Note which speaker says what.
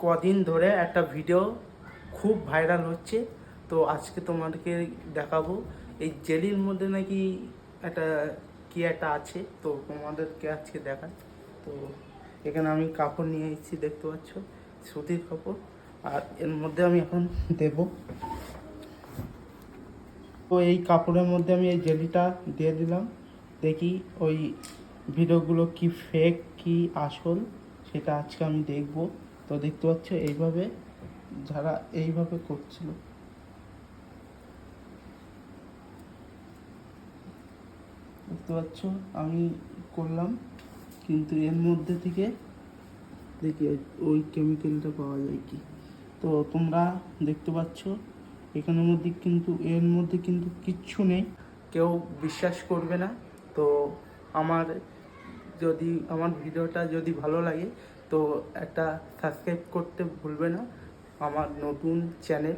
Speaker 1: কদিন ধরে একটা ভিডিও খুব ভাইরাল হচ্ছে। তো আজকে তোমাদেরকে দেখাবো এই জেলির মধ্যে নাকি একটা কি একটা আছে। তো তোমাদেরকে আজকে দেখাই। তো এখানে আমি কাপড় নিয়ে এসেছি, দেখতে পাচ্ছ, সুতির কাপড়। আর এর মধ্যে আমি এখন দেব। তো এই কাপড়ের মধ্যে আমি এই জেলিটা দিয়ে দিলাম। দেখি ওই ভিডিওগুলো কি ফেক কি আসল সেটা আজকে আমি দেখব। তো দেখতে পাচ্ছ এইভাবে যারা এইভাবে করছিল, দেখতে পাচ্ছ আমি করলাম, কিন্তু এর মধ্যে থেকে দেখি ওই কেমিক্যালটা পাওয়া যায় কি। তো তোমরা দেখতে পাচ্ছ এখানের মধ্যে কিন্তু এর মধ্যে কিন্তু কিচ্ছু নেই, কেউ বিশ্বাস করবে না। তো আমার আমার ভিডিওটা যদি ভালো লাগে তো একটা সাবস্ক্রাইব করতে ভুলবে না, আমার নতুন চ্যানেল।